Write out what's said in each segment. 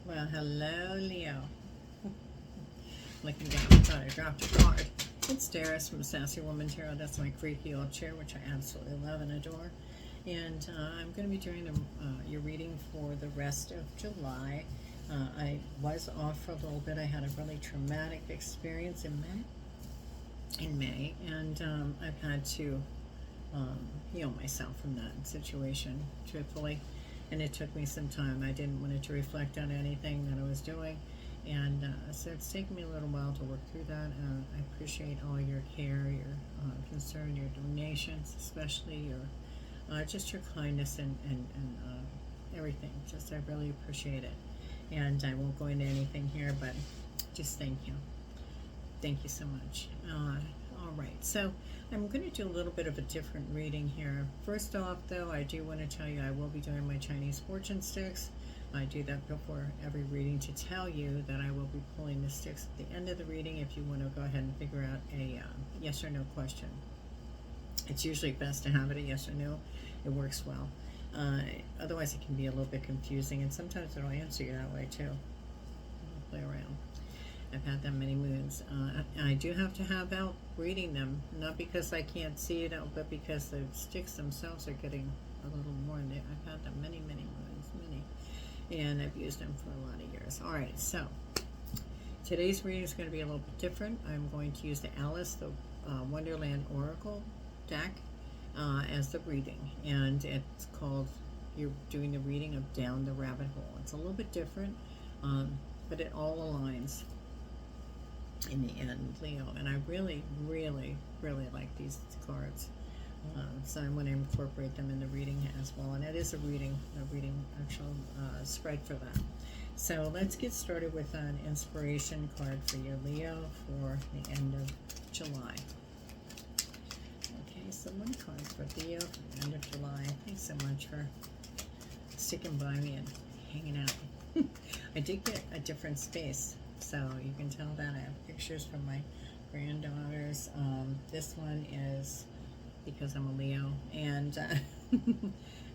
Well, hello, Leo. Looking down, I thought I dropped a card. It's Darius from Sassy Woman Tarot. That's my creaky old chair, which I absolutely love and adore. And I'm going to be doing your reading for the rest of July. I was off for a little bit. I had a really traumatic experience in May, and I've had to heal myself from that situation, truthfully. And it took me some time. I didn't want it to reflect on anything that I was doing. And so it's taken me a little while to work through that. I appreciate all your care, your concern, your donations, especially your just your kindness and everything. Just I really appreciate it. And I won't go into anything here, but just thank you. Thank you so much. All right, so I'm going to do a little bit of a different reading here. First off, though, I do want to tell you I will be doing my Chinese fortune sticks. I do that before every reading to tell you that I will be pulling the sticks at the end of the reading if you want to go ahead and figure out a yes or no question. It's usually best to have it a yes or no. It works well. Otherwise, it can be a little bit confusing, and sometimes it'll answer you that way, too. I'll play around. I've had them many moons. I do have to have help reading them, not because I can't see it out, but because the sticks themselves are getting a little worn. I've had them many moons, and I've used them for a lot of years. All right, so today's reading is going to be a little bit different. I'm going to use the Alice, the Wonderland Oracle deck as the reading, and it's called, you're doing the reading of Down the Rabbit Hole. It's a little bit different, but it all aligns in the end, Leo, and I really like these cards, so I'm going to incorporate them in the reading as well, and it is a reading actual spread for that. So let's get started with an inspiration card for you, Leo, for the end of July. Okay, so one card for Leo for the end of July. Thanks so much for sticking by me and hanging out. I did get a different space, so you can tell that I have pictures from my granddaughters. This one is because I'm a Leo, and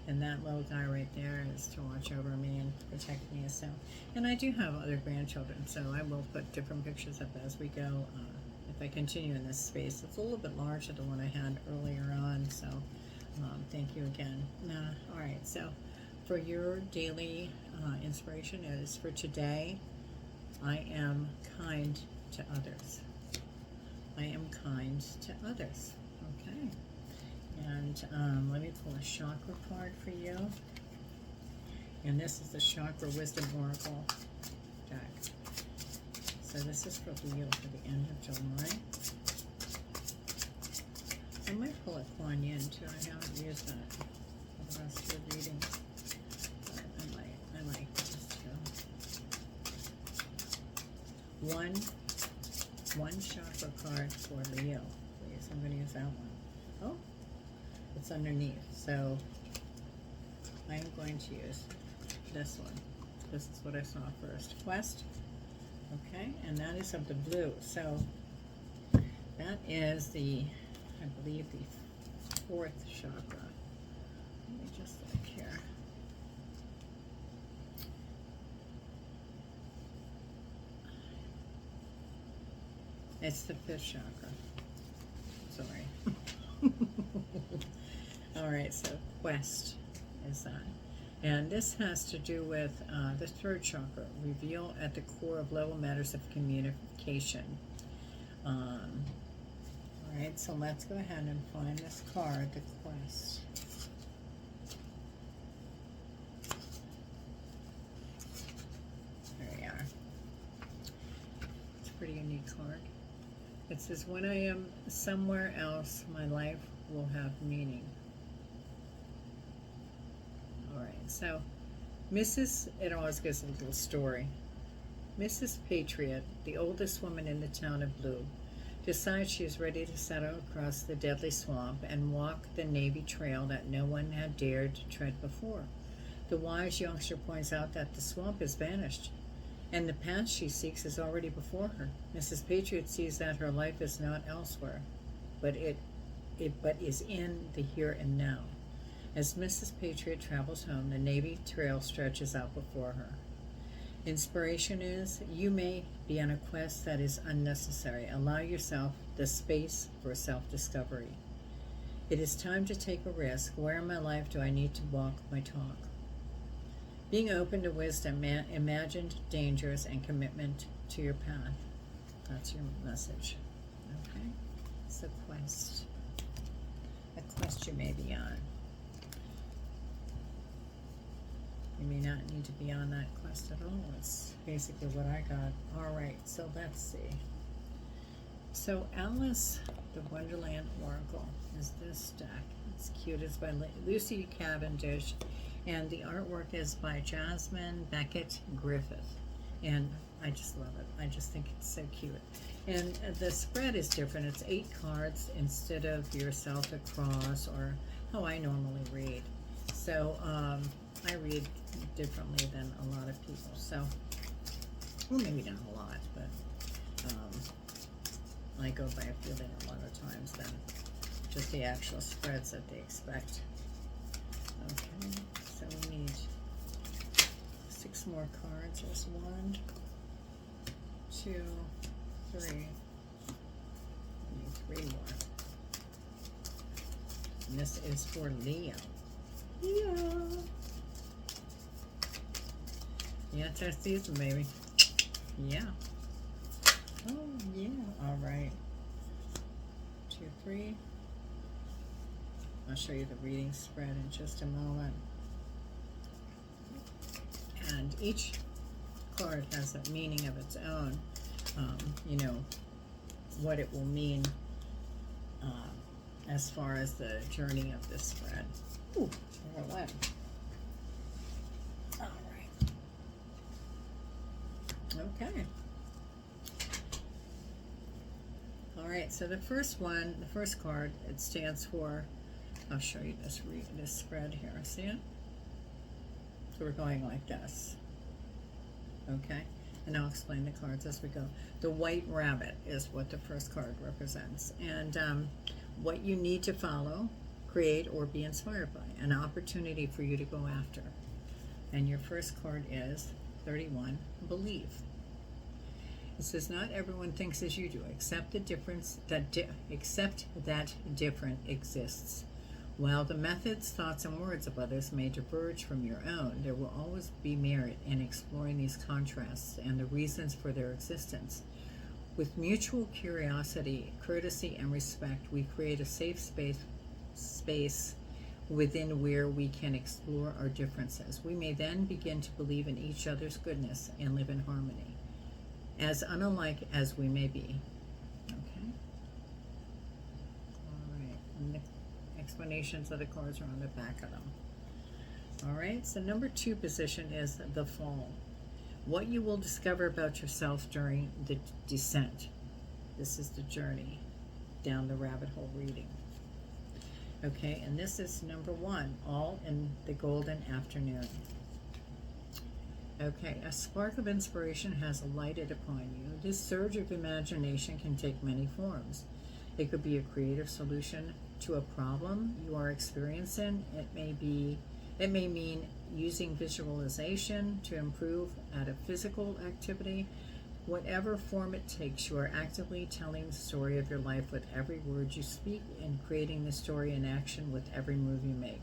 and that little guy right there is to watch over me and protect me. So, and I do have other grandchildren, so I will put different pictures up as we go. If I continue in this space, it's a little bit larger than what I had earlier on. So, thank you again. All right, so for your daily inspiration is for today. I am kind to others. I am kind to others. Okay. And let me pull a chakra card for you. And this is the Chakra Wisdom Oracle deck. So this is for Leo for the end of July. I might pull a Kuan Yin too. I haven't used that for the rest of the reading. But I like this too. One chakra card for Leo, please. I'm going to use that one. Oh, it's underneath. So I am going to use this one. This is what I saw first. Quest. Okay, and that is of the blue. So that is the, I believe, the fourth chakra. Let me just look here. It's the fifth chakra. Sorry. All right, so quest is that. And this has to do with the third chakra, reveal at the core of level matters of communication. All right, so let's go ahead and find this card, the quest. There we are. It's a pretty unique card. It says, when I am somewhere else, my life will have meaning. All right, so it always gives a little story. Mrs. Patriot, the oldest woman in the town of Blue, decides she is ready to set out across the deadly swamp and walk the Navy trail that no one had dared to tread before. The wise youngster points out that the swamp has vanished, and the path she seeks is already before her. Mrs. Patriot sees that her life is not elsewhere, but is in the here and now. As Mrs. Patriot travels home, the Navy trail stretches out before her. Inspiration is, you may be on a quest that is unnecessary. Allow yourself the space for self-discovery. It is time to take a risk. Where in my life do I need to walk my talk? Being open to wisdom, imagined dangers, and commitment to your path. That's your message. Okay? It's a quest. A quest you may be on. You may not need to be on that quest at all. It's basically what I got. Alright, so let's see. So Alice, the Wonderland Oracle, is this deck. It's cute. It's by Lucy Cavendish, and the artwork is by Jasmine Beckett Griffith. And I just love it. I just think it's so cute. And the spread is different. It's 8 cards instead of yourself across, or how I normally read. So I read differently than a lot of people. So, well, maybe not a lot, but I go by a feeling a lot of times than just the actual spreads that they expect. Okay, so we need 6 more cards. There's 1, 2, 3. We need 3 more. And this is for Leo. Leo. Yeah, it's our season, baby. Yeah. Oh, yeah. All right. 2, 3. I'll show you the reading spread in just a moment. And each card has a meaning of its own. You know, what it will mean as far as the journey of this spread. Ooh, there it went. All right. Okay. All right, so the first one, the first card, it stands for, I'll show you this spread here. See it? So we're going like this. Okay? And I'll explain the cards as we go. The white rabbit is what the first card represents. And what you need to follow, create, or be inspired by. An opportunity for you to go after. And your first card is 31, believe. It says, not everyone thinks as you do. Accept the difference accept that different exists. While the methods, thoughts, and words of others may diverge from your own, there will always be merit in exploring these contrasts and the reasons for their existence. With mutual curiosity, courtesy, and respect, we create a safe space within where we can explore our differences. We may then begin to believe in each other's goodness and live in harmony, as unlike as we may be. Okay? All right. And the explanations of the cards are on the back of them. All right, so number 2 position is the fall. What you will discover about yourself during the descent. This is the journey down the rabbit hole reading. Okay, and this is number 1, all in the golden afternoon. Okay, a spark of inspiration has lighted upon you. This surge of imagination can take many forms. It could be a creative solution to a problem you are experiencing. It may mean using visualization to improve at a physical activity. Whatever form it takes, you are actively telling the story of your life with every word you speak and creating the story in action with every move you make.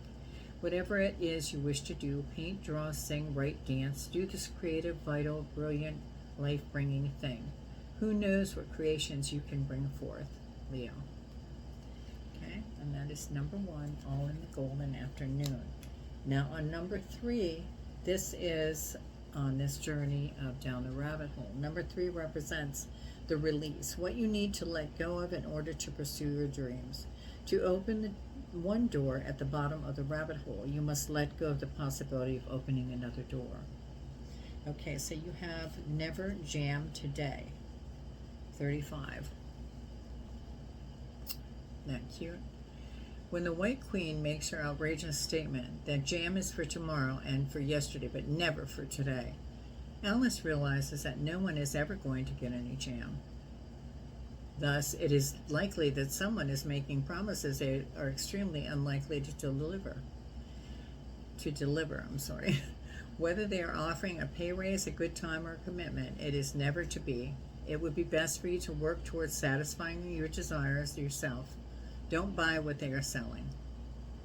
Whatever it is you wish to do, paint, draw, sing, write, dance, do this creative, vital, brilliant, life-bringing thing. Who knows what creations you can bring forth, Leo. Okay, and that is number 1, all in the golden afternoon. Now on number 3, this is on this journey of down the rabbit hole. Number 3 represents the release, what you need to let go of in order to pursue your dreams. To open the one door at the bottom of the rabbit hole, you must let go of the possibility of opening another door. Okay, so you have never jam today. 35. Isn't that cute? When the White Queen makes her outrageous statement that jam is for tomorrow and for yesterday, but never for today, Alice realizes that no one is ever going to get any jam. Thus, it is likely that someone is making promises they are extremely unlikely to deliver. Whether they are offering a pay raise, a good time, or a commitment, it is never to be. It would be best for you to work towards satisfying your desires yourself. Don't buy what they are selling.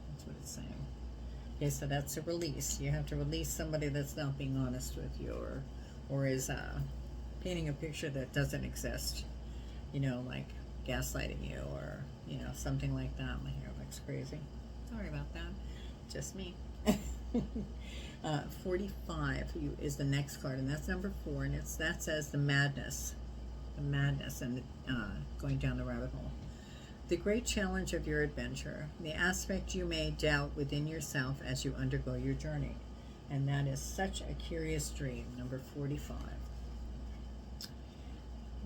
That's what it's saying. Okay, so that's a release. You have to release somebody that's not being honest with you, or is painting a picture that doesn't exist. You know, like gaslighting you, or you know, something like that. My hair looks crazy. Sorry about that. Just me. 45 is the next card, and that's number 4, and that says the madness, and going down the rabbit hole. The great challenge of your adventure, the aspect you may doubt within yourself as you undergo your journey, and that is such a curious dream. Number 45.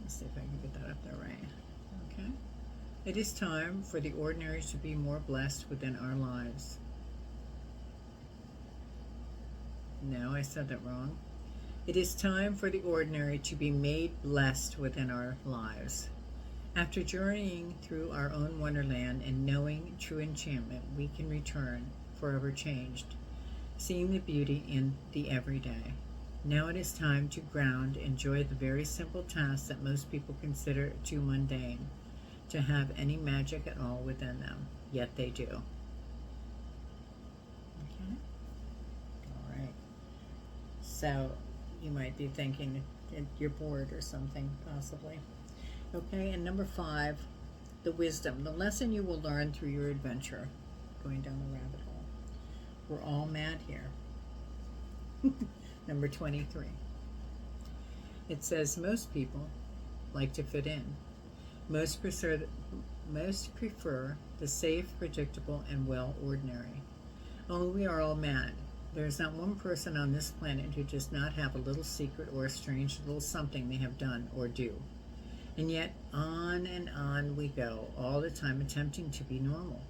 Let's see if I can get that up there right. Okay. It is time for the ordinary to be more blessed within our lives. No, I said that wrong. It is time for the ordinary to be made blessed within our lives. After journeying through our own wonderland and knowing true enchantment, we can return, forever changed, seeing the beauty in the everyday. Now it is time to ground, enjoy the very simple tasks that most people consider too mundane to have any magic at all within them, yet they do. Okay. All right. So you might be thinking you're bored or something, possibly. Okay, and number 5, the wisdom, the lesson you will learn through your adventure, going down the rabbit hole. We're all mad here. Number 23. It says most people like to fit in. Most prefer the safe, predictable, and well ordinary. Only we are all mad. There is not one person on this planet who does not have a little secret or a strange little something they have done or do. And yet on and on we go, all the time attempting to be normal.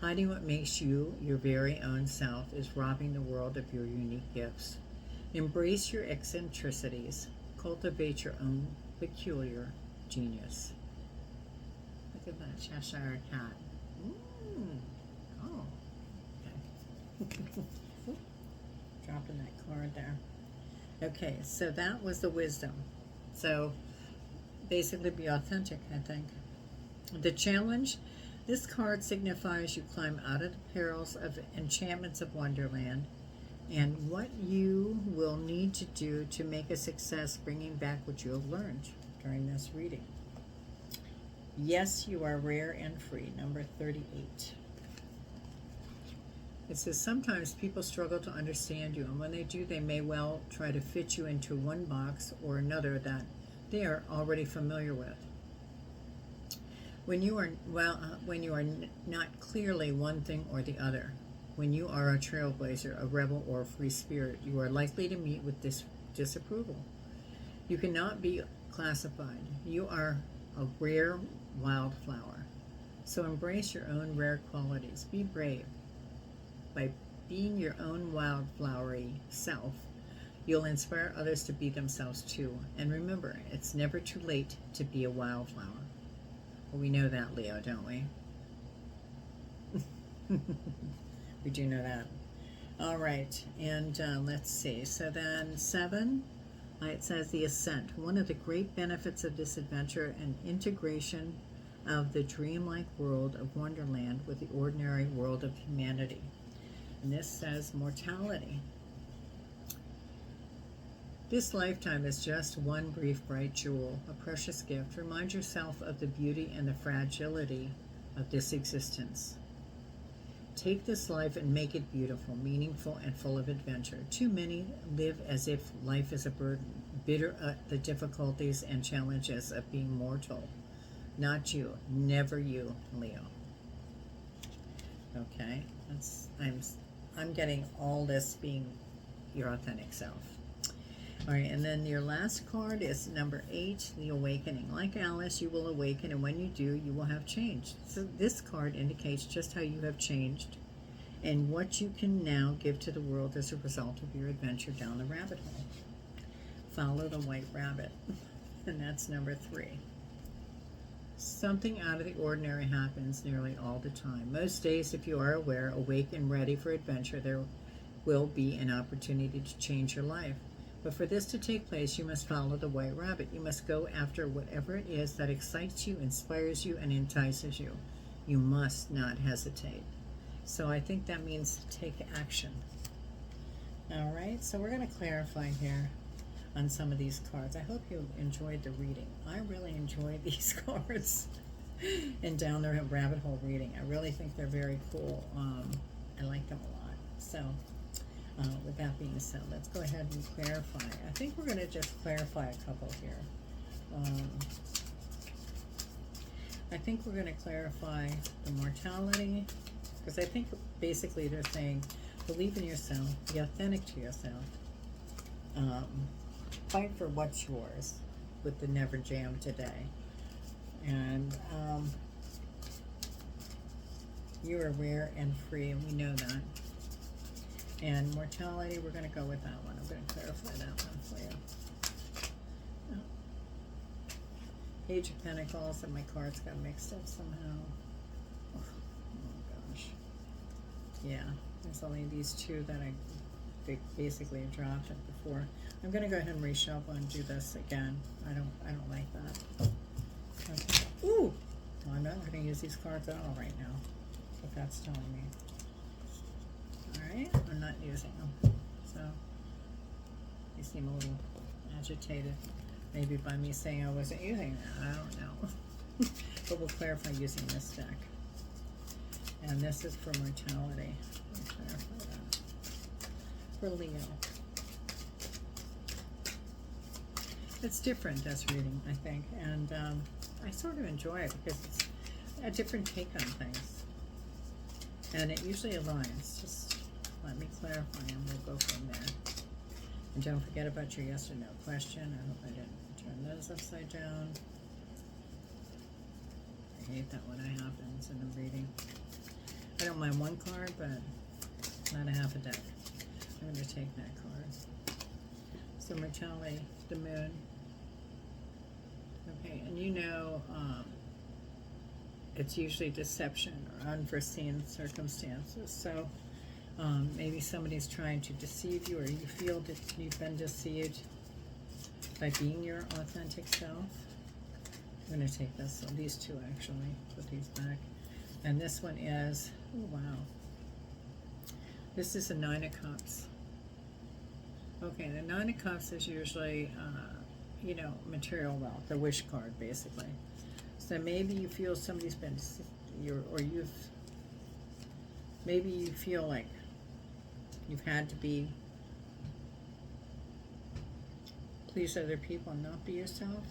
Hiding what makes you your very own self is robbing the world of your unique gifts. Embrace your eccentricities. Cultivate your own peculiar genius. Look at that Cheshire cat. Oh, okay. Dropping that card there. Okay, so that was the wisdom. So basically be authentic, I think. The challenge, this card signifies you climb out of the perils of enchantments of Wonderland and what you will need to do to make a success bringing back what you have learned during this reading. Yes, you are rare and free. Number 38. It says sometimes people struggle to understand you, and when they do, they may well try to fit you into one box or another that they are already familiar with. When you are not clearly one thing or the other, when you are a trailblazer, a rebel, or a free spirit, you are likely to meet with disapproval. You cannot be classified. You are a rare wildflower. So embrace your own rare qualities. Be brave. By being your own wildflowery self, you'll inspire others to be themselves too. And remember, it's never too late to be a wildflower. Well, we know that, Leo, don't we? We do know that. All right, and let's see. So then 7, it says the ascent. One of the great benefits of this adventure, an integration of the dreamlike world of Wonderland with the ordinary world of humanity. And this says mortality. This lifetime is just one brief bright jewel, a precious gift. Remind yourself of the beauty and the fragility of this existence. Take this life and make it beautiful, meaningful, and full of adventure. Too many live as if life is a burden, bitter at the difficulties and challenges of being mortal. Not you, never you, Leo. Okay, I'm getting all this being your authentic self. All right, and then your last card is number 8, the awakening. Like Alice, you will awaken, and when you do, you will have changed. So this card indicates just how you have changed and what you can now give to the world as a result of your adventure down the rabbit hole. Follow the white rabbit, and that's number 3. Something out of the ordinary happens nearly all the time. Most days, if you are aware, awake and ready for adventure, there will be an opportunity to change your life. But for this to take place, you must follow the white rabbit. You must go after whatever it is that excites you, inspires you, and entices you. You must not hesitate. So I think that means take action. All right, so we're going to clarify here on some of these cards. I hope you enjoyed the reading. I really enjoyed these cards and down the rabbit hole reading. I really think they're very cool. I like them a lot. So with that being said, let's go ahead and clarify. I think we're going to just clarify a couple here. I think we're going to clarify the mortality, because I think basically they're saying believe in yourself, be authentic to yourself, fight for what's yours with the Never Jam today. And you are rare and free, and we know that. And mortality, we're going to go with that one. I'm going to clarify that one for you. Oh. Page of Pentacles, and my cards got mixed up somehow. Oh gosh. Yeah, there's only these two that they basically dropped it before. I'm going to go ahead and reshuffle and do this again. I don't like that. Okay. Ooh! Well, I'm not going to use these cards at all right now. What that's telling me. Alright, I'm not using them. So, they seem a little agitated. Maybe by me saying I wasn't using that. I don't know. But we'll clarify using this deck. And this is for mortality. We'll clarify that. For Leo. It's different, this reading, I think. And I sort of enjoy it because it's a different take on things. And it usually aligns. Just let me clarify and we'll go from there. And don't forget about your yes or no question. I hope I didn't turn those upside down. I hate that when it happens in a reading. I don't mind one card, but not a half a deck. I'm going to take that card. So mortality, the moon. Okay, and you know, it's usually deception or unforeseen circumstances. So maybe somebody's trying to deceive you, or you feel that you've been deceived by being your authentic self. I'm going to take this one, these two actually, put these back. And this one is, oh wow, this is a Nine of Cups. Okay, the Nine of Cups is usually, you know, material wealth, the wish card basically. So maybe you feel somebody's been, maybe you feel like you've had to please other people and not be yourself.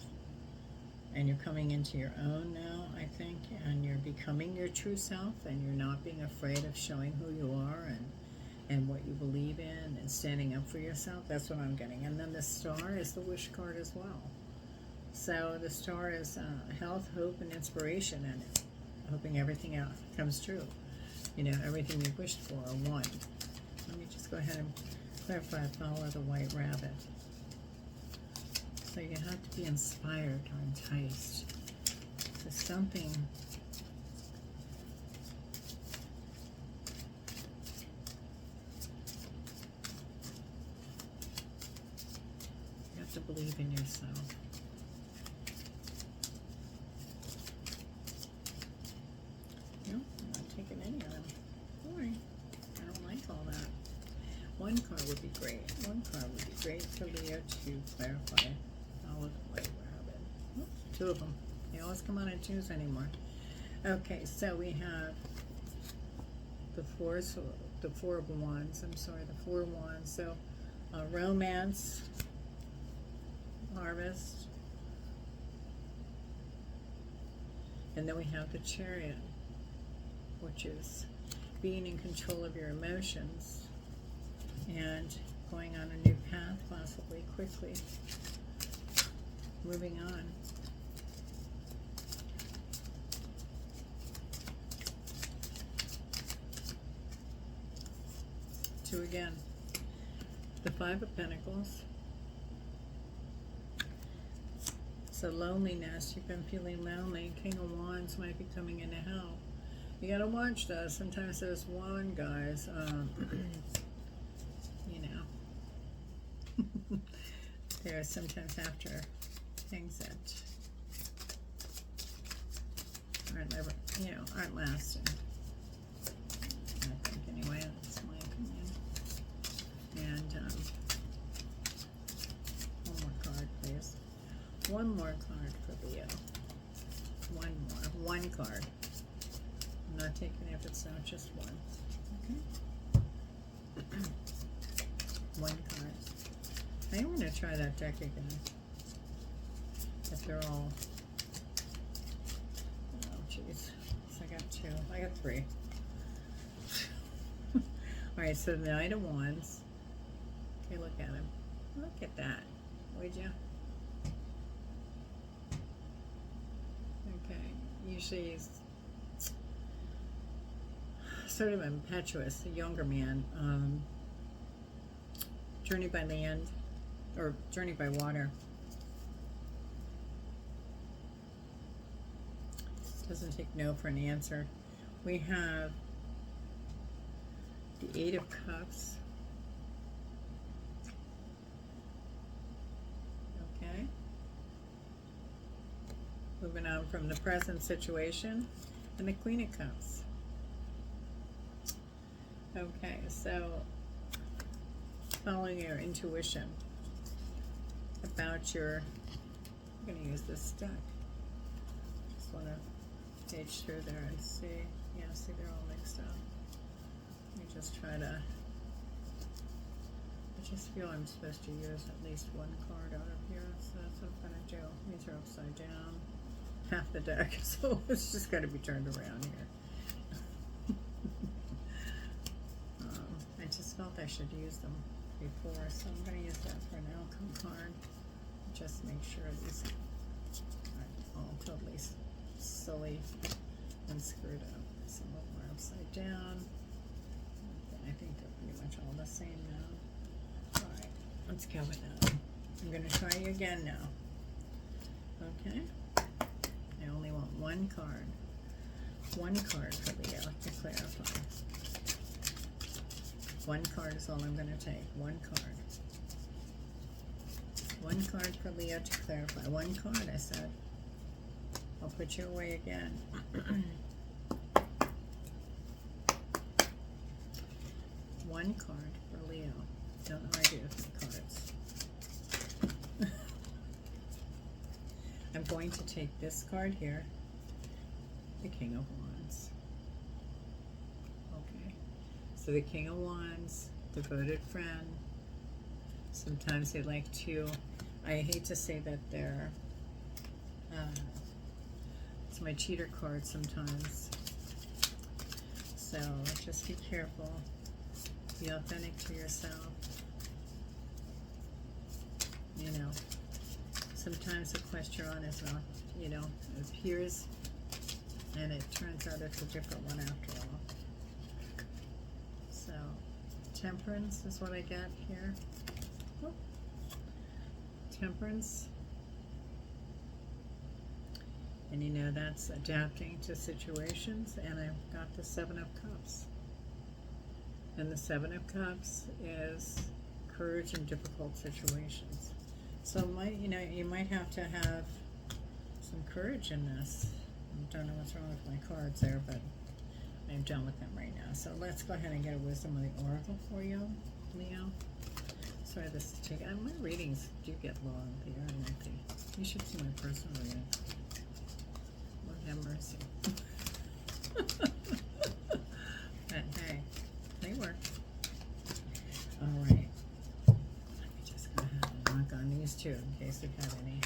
And you're coming into your own now, I think, and you're becoming your true self, and you're not being afraid of showing who you are and what you believe in and standing up for yourself. That's what I'm getting. And then the star is the wish card as well. So the star is health, hope, and inspiration, and hoping everything else comes true. You know, everything you wished for or want. Let me just go ahead and clarify, follow the white rabbit. So you have to be inspired or enticed to something. You have to believe in yourself. No, I'm not taking any of them. Sorry, I don't like all that. One card would be great. One card would be great for Leo to clarify. Follow the white rabbit. Oh, two of them. They always come on in twos anymore. Okay, so we have the Four of Wands. I'm sorry, the Four of Wands. So romance, harvest, and then we have the Chariot, which is being in control of your emotions and going on a new path, possibly quickly. Moving on. Two again. The Five of Pentacles. So loneliness, you've been feeling lonely. King of Wands might be coming in to help. You gotta watch those. Sometimes those wand guys, They're sometimes after things that aren't ever, aren't lasting. I think anyway, that's my opinion. And one more card, please. One more card for Leo. One more. One card. I'm not taking it if it's not just one. Okay. One card. I am going to try that deck again. If they're all... Oh, jeez. So I got two. I got three. Alright, so the Knight of Wands. Okay, look at him. Look at that. Would you? Okay. Usually he's sort of impetuous, a younger man. Journey by land, or journey by water. Doesn't take no for an answer. We have the Eight of Cups. Okay. Moving on from the present situation, and the Queen of Cups. Okay, so following your intuition about your, I'm going to use this deck. Just want to page through there and see. Yeah, see, they're all mixed up. Let me just try to, I just feel I'm supposed to use at least one card out of here, so that's what I'm going to do. These are upside down, half the deck, so it's just got to be turned around here. I just felt I should use them before, so I'm going to use that for an outcome card. Just make sure these aren't all totally silly and screwed up. Some of them are upside down. I think they're pretty much all the same now. Alright, let's go with that. I'm going to try you again now. Okay? I only want one card. One card for Leo to clarify. One card is all I'm going to take. One card. One card for Leo to clarify. One card, I said. I'll put you away again. One card for Leo. Don't know what I do with the cards. I'm going to take this card here. The King of Wands. So the King of Wands, devoted friend. Sometimes they like to, I hate to say that they're, it's my cheater card sometimes. So just be careful. Be authentic to yourself. You know, sometimes the quest you're on is not, it appears and it turns out it's a different one after all. So, Temperance is what I get here. Oh. Temperance. And that's adapting to situations. And I've got the Seven of Cups. And the Seven of Cups is courage in difficult situations. So, you might have to have some courage in this. I don't know what's wrong with my cards there, but I'm done with them right now. So let's go ahead and get a Wisdom of the Oracle for you, Leo. Sorry, this is taking. My readings do get long. They are lengthy. You should see my personal reading. Lord have mercy. But hey, they work. All right. Let me just go ahead and knock on these two in case we've had any.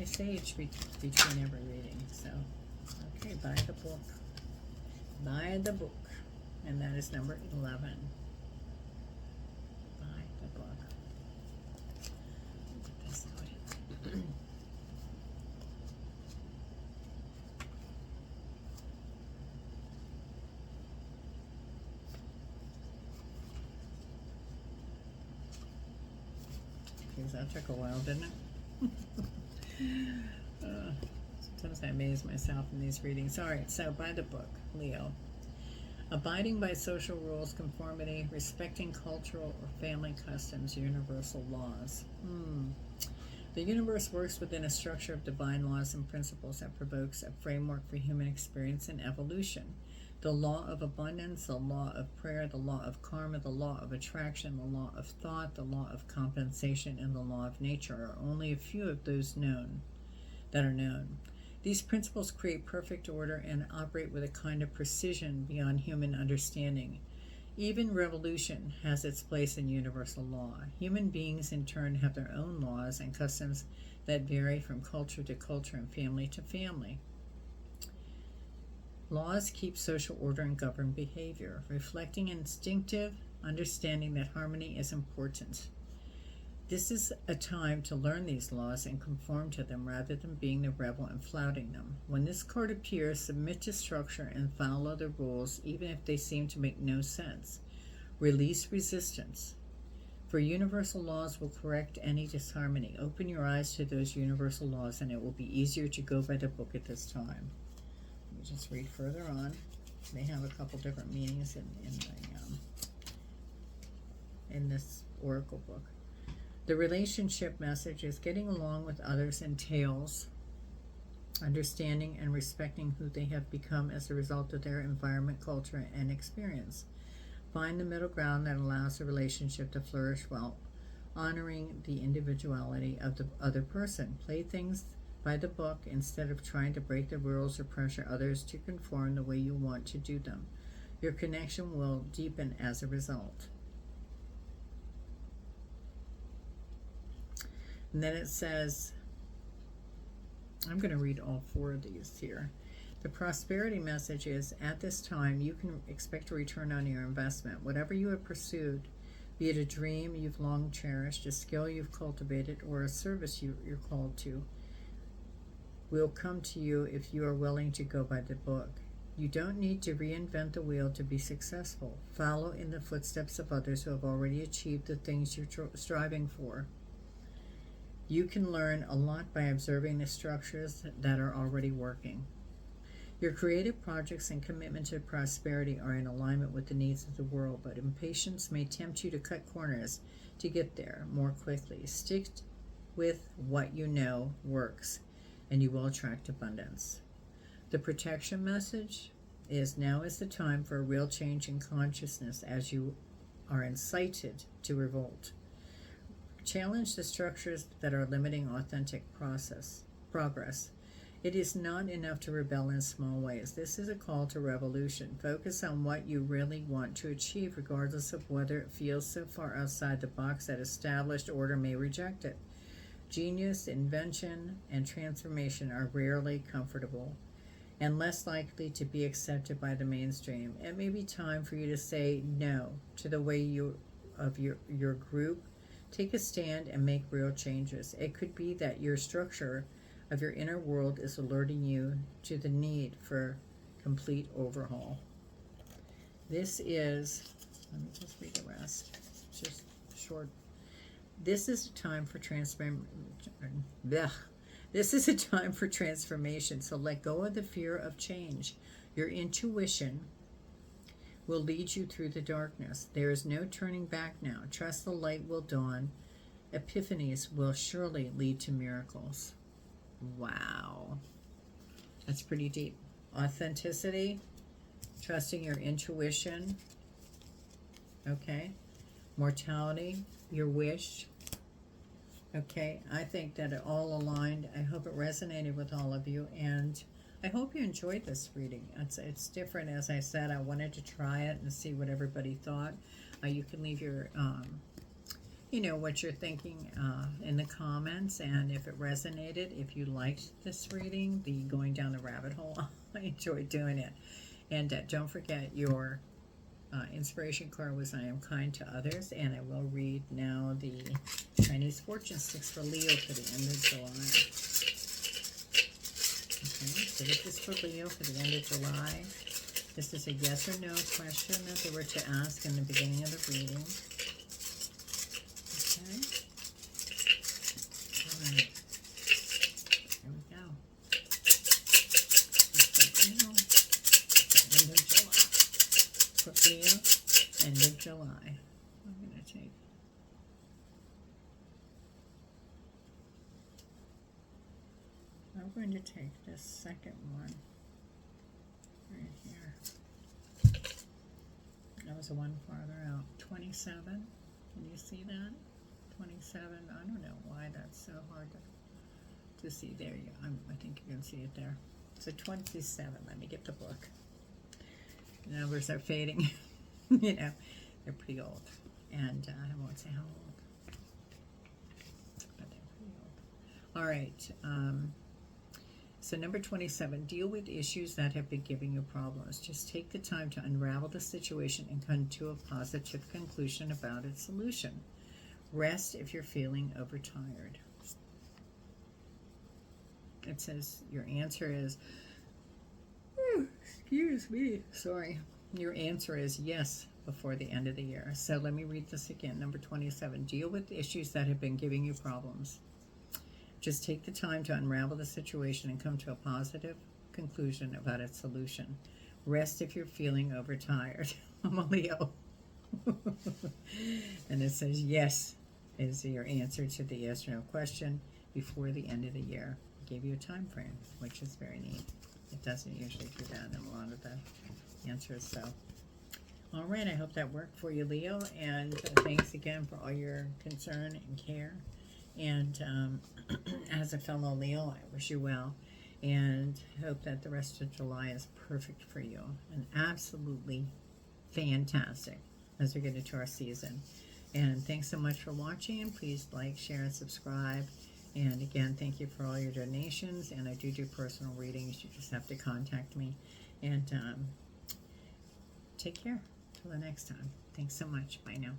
I sage between every reading. So, okay, buy the book. Buy the book, and that is number 11. Buy the book. Put this out. Geez, that took a while, didn't it? Sometimes I amaze myself in these readings. All right, so buy the book, Leo. Abiding by social rules, conformity, respecting cultural or family customs, universal laws. The universe works within a structure of divine laws and principles that provokes a framework for human experience and evolution. The law of abundance, the law of prayer, the law of karma, the law of attraction, the law of thought, the law of compensation, and the law of nature are only a few of those that are known. These principles create perfect order and operate with a kind of precision beyond human understanding. Even revolution has its place in universal law. Human beings, in turn, have their own laws and customs that vary from culture to culture and family to family. Laws keep social order and govern behavior, reflecting instinctive understanding that harmony is important. This is a time to learn these laws and conform to them rather than being the rebel and flouting them. When this card appears, submit to structure and follow the rules, even if they seem to make no sense. Release resistance, for universal laws will correct any disharmony. Open your eyes to those universal laws, and it will be easier to go by the book at this time. Let me just read further on. They have a couple different meanings in this oracle book. The relationship message is getting along with others entails understanding and respecting who they have become as a result of their environment, culture, and experience. Find the middle ground that allows the relationship to flourish while honoring the individuality of the other person. Play things by the book instead of trying to break the rules or pressure others to conform the way you want to do them. Your connection will deepen as a result. And then it says, I'm going to read all four of these here. The prosperity message is, at this time, you can expect a return on your investment. Whatever you have pursued, be it a dream you've long cherished, a skill you've cultivated, or a service you're called to, will come to you if you are willing to go by the book. You don't need to reinvent the wheel to be successful. Follow in the footsteps of others who have already achieved the things you're striving for. You can learn a lot by observing the structures that are already working. Your creative projects and commitment to prosperity are in alignment with the needs of the world, but impatience may tempt you to cut corners to get there more quickly. Stick with what you know works, and you will attract abundance. The protection message is, now is the time for a real change in consciousness as you are incited to revolt. Challenge the structures that are limiting authentic progress. It is not enough to rebel in small ways. This is a call to revolution. Focus on what you really want to achieve, regardless of whether it feels so far outside the box that established order may reject it. Genius, invention, and transformation are rarely comfortable and less likely to be accepted by the mainstream. It may be time for you to say no to the way of your group. Take a stand and make real changes. It could be that your structure of your inner world is alerting you to the need for complete overhaul. This is, let me just read the rest. It's just short. This is a time for transformation. This is a time for transformation. So let go of the fear of change. Your intuition will lead you through the darkness. There is no turning back now. Trust the light will dawn. Epiphanies will surely lead to miracles. Wow. That's pretty deep. Authenticity, trusting your intuition. Okay. Mortality, your wish. Okay. I think that it all aligned. I hope it resonated with all of you, and I hope you enjoyed this reading. It's different, as I said. I wanted to try it and see what everybody thought. You can leave your, what you're thinking in the comments, and if it resonated, if you liked this reading, the going down the rabbit hole, I enjoyed doing it. And don't forget, your inspiration card was, I am kind to others, and I will read now the Chinese fortune sticks for Leo for the end of July. Okay, so this is for Leo for the end of July. This is a yes or no question that they were to ask in the beginning of the reading. Okay. All right. Here we go. For Leo, end of July. I'm going to take we're going to take this second one right here. That was the one farther out. 27. Can you see that? 27. I don't know why that's so hard to see. There you go. I think you can see it there. So 27. Let me get the book. The numbers are fading. You know, they're pretty old. And I won't say how old. But they're pretty old. All right. So number 27, deal with issues that have been giving you problems. Just take the time to unravel the situation and come to a positive conclusion about its solution. Rest if you're feeling overtired. It says your answer is, excuse me, sorry. Your answer is yes before the end of the year. So let me read this again. Number 27, deal with issues that have been giving you problems. Just take the time to unravel the situation and come to a positive conclusion about its solution. Rest if you're feeling overtired. I'm a Leo. And it says yes is your answer to the yes or no question before the end of the year. I gave you a time frame, which is very neat. It doesn't usually do that in a lot of the answers. So, all right, I hope that worked for you, Leo. And thanks again for all your concern and care. And as a fellow Leo, I wish you well and hope that the rest of July is perfect for you and absolutely fantastic as we get into our season. And thanks so much for watching. Please like, share, and subscribe. And again, thank you for all your donations. And I do personal readings. You just have to contact me. And take care. Till the next time. Thanks so much. Bye now.